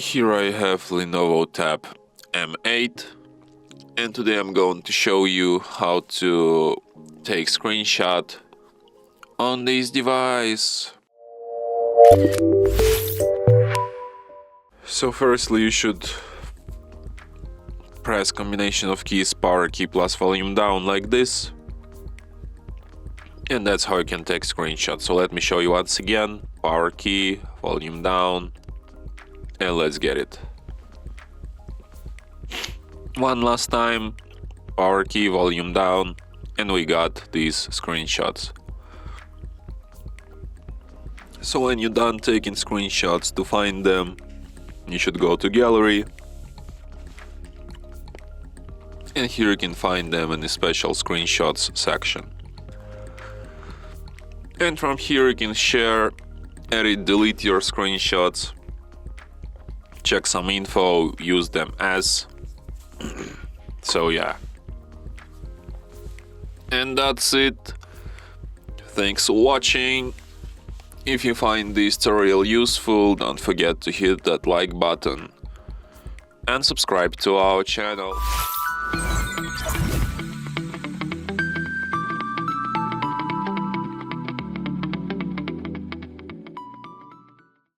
Here I have LENOVO Tab M8, and today I'm going to show you how to take screenshot on this device. So firstly, you should press combination of keys power key plus volume down like this, and that's how you can take screenshot. So let me show you once again: power key, volume down, and let's get it. One last time, power key, volume down, and we got these screenshots. So when you're done taking screenshots, to find them, you should go to gallery, and here you can find them in the special screenshots section. And from here you can share, edit, delete your screenshots, check some info, use them as. So yeah. And that's it. Thanks for watching. If you find this tutorial useful, don't forget to hit that like button and subscribe to our channel.